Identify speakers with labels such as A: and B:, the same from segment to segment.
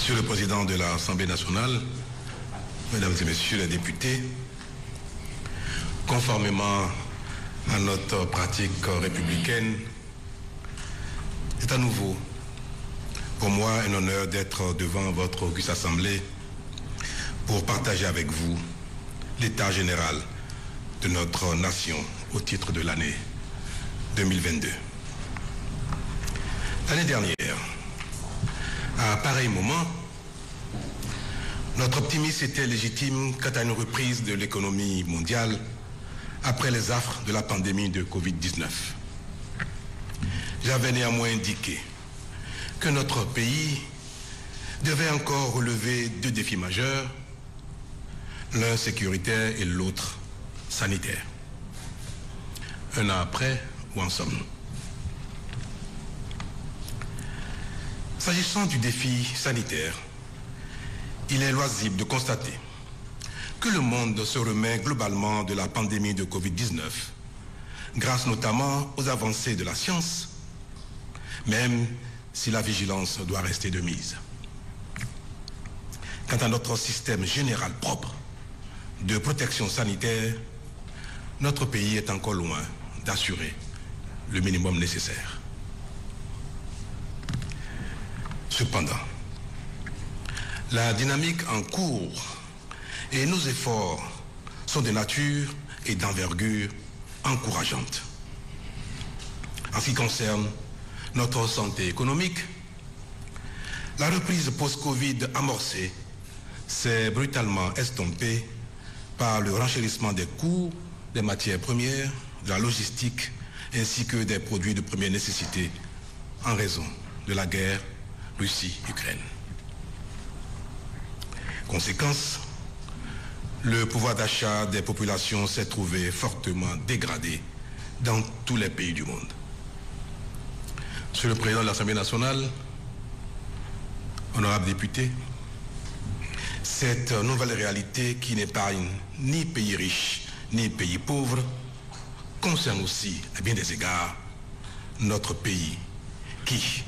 A: Monsieur le Président de l'Assemblée nationale, Mesdames et Messieurs les députés, conformément à notre pratique républicaine, c'est à nouveau pour moi un honneur d'être devant votre auguste Assemblée pour partager avec vous l'état général de notre nation au titre de l'année 2022. L'année dernière, à pareil moment, notre optimisme était légitime quant à une reprise de l'économie mondiale après les affres de la pandémie de Covid-19. J'avais néanmoins indiqué que notre pays devait encore relever deux défis majeurs, l'un sécuritaire et l'autre sanitaire. Un an après, où en sommes-nous? S'agissant du défi sanitaire, il est loisible de constater que le monde se remet globalement de la pandémie de Covid-19, grâce notamment aux avancées de la science, même si la vigilance doit rester de mise. Quant à notre système général propre de protection sanitaire, notre pays est encore loin d'assurer le minimum nécessaire. Cependant, la dynamique en cours et nos efforts sont de nature et d'envergure encourageantes. En ce qui concerne notre santé économique, la reprise post-Covid amorcée s'est brutalement estompée par le renchérissement des coûts des matières premières, de la logistique ainsi que des produits de première nécessité en raison de la guerre Russie-Ukraine. Conséquence, le pouvoir d'achat des populations s'est trouvé fortement dégradé dans tous les pays du monde. Monsieur le Président de l'Assemblée nationale, honorables députés, cette nouvelle réalité qui n'épargne ni pays riches ni pays pauvres concerne aussi, à bien des égards, notre pays qui,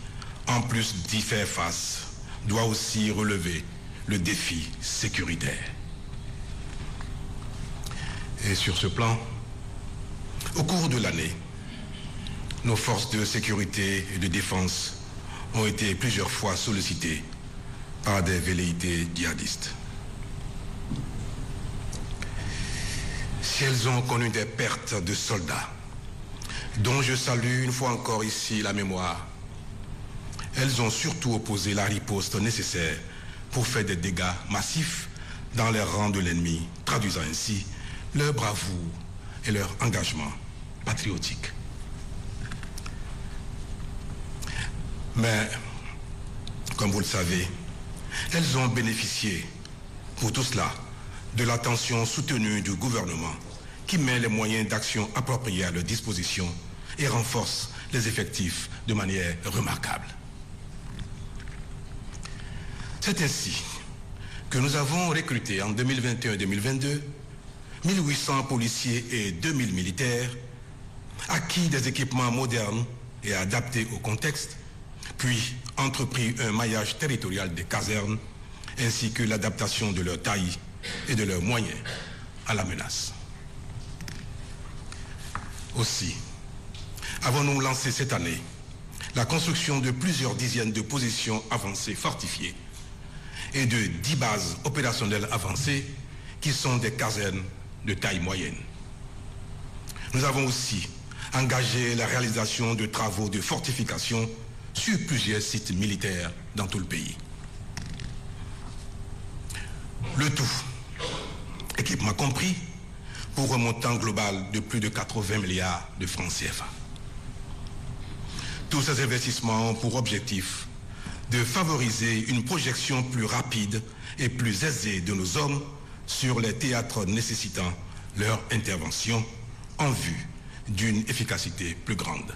A: en plus d'y faire face, doit aussi relever le défi sécuritaire. Et sur ce plan, au cours de l'année, nos forces de sécurité et de défense ont été plusieurs fois sollicitées par des velléités djihadistes. Si elles ont connu des pertes de soldats, dont je salue une fois encore ici la mémoire, elles ont surtout opposé la riposte nécessaire pour faire des dégâts massifs dans les rangs de l'ennemi, traduisant ainsi leur bravoure et leur engagement patriotique. Mais, comme vous le savez, elles ont bénéficié, pour tout cela, de l'attention soutenue du gouvernement qui met les moyens d'action appropriés à leur disposition et renforce les effectifs de manière remarquable. C'est ainsi que nous avons recruté en 2021-2022 1800 policiers et 2000 militaires, acquis des équipements modernes et adaptés au contexte, puis entrepris un maillage territorial des casernes, ainsi que l'adaptation de leur taille et de leurs moyens à la menace. Aussi, avons-nous lancé cette année la construction de plusieurs dizaines de positions avancées fortifiées et de 10 bases opérationnelles avancées qui sont des casernes de taille moyenne. Nous avons aussi engagé la réalisation de travaux de fortification sur plusieurs sites militaires dans tout le pays. Le tout, équipement compris, pour un montant global de plus de 80 milliards de francs CFA. Tous ces investissements ont pour objectif de favoriser une projection plus rapide et plus aisée de nos hommes sur les théâtres nécessitant leur intervention en vue d'une efficacité plus grande.